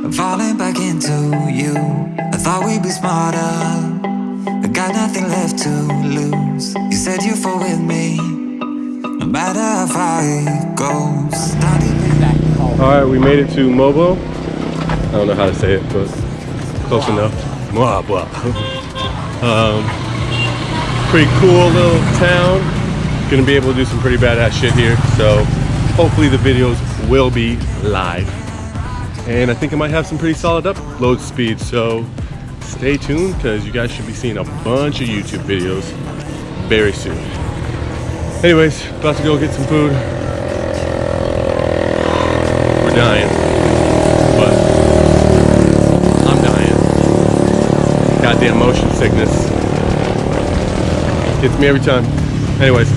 I'm falling back into you. I thought we'd be smarter. I got nothing left to lose. You said you fall with me, no matter how far it goes. Alright, we made it to Moalboal. I don't know how to say it, but close enough. Moalboal. Pretty cool little town. Gonna be able to do some pretty badass shit here. So hopefully the videos will be live. And I think I might have some pretty solid upload speed. So stay tuned because you guys should be seeing a bunch of YouTube videos very soon. Anyways, about to go get some food. We're dying, but I'm dying. Goddamn motion sickness. Gets me every time. Anyways.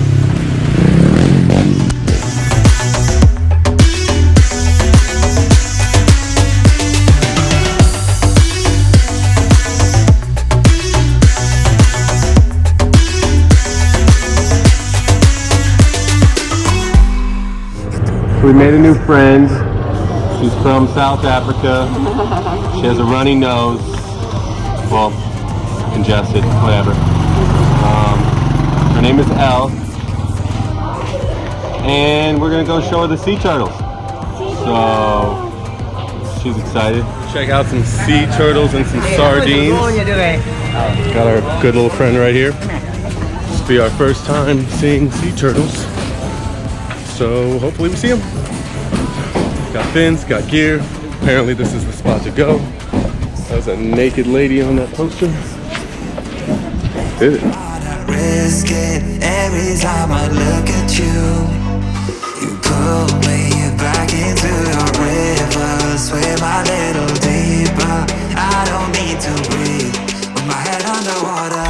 We made a new friend. She's from South Africa. She has a runny nose. Well, congested, whatever. Her name is Elle. And we're gonna go show her the sea turtles. So, she's excited. Check out some sea turtles and some sardines. Got our good little friend right here. This will be our first time seeing sea turtles. So hopefully we see them. Got fins, got gear. Apparently this is the spot to go. There's a naked lady on that poster. Did it. Risk it every time I look at you. You pull me back into your river. Swim a little deeper. I don't need to breathe with my head underwater.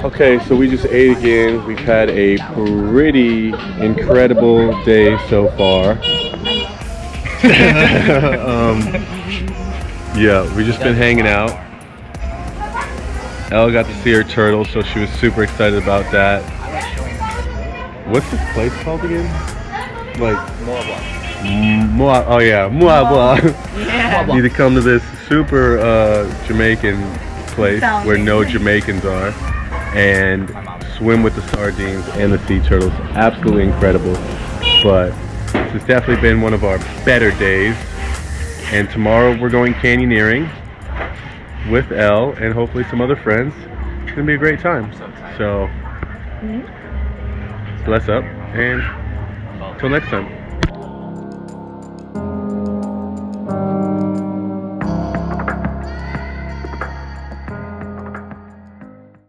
Okay, so we just ate again. We've had a pretty incredible day so far. Yeah, we just been hanging out. Elle got to see her turtle, so she was super excited about that. What's this place called again? Like Moalboal. Oh yeah, Moalboal. Yeah. Need to come to this super Jamaican place where no Jamaicans are and swim with the sardines and the sea turtles. Absolutely incredible. But this has definitely been one of our better days. And tomorrow we're going canyoneering with Elle and hopefully some other friends. It's gonna be a great time. So bless up and until next time.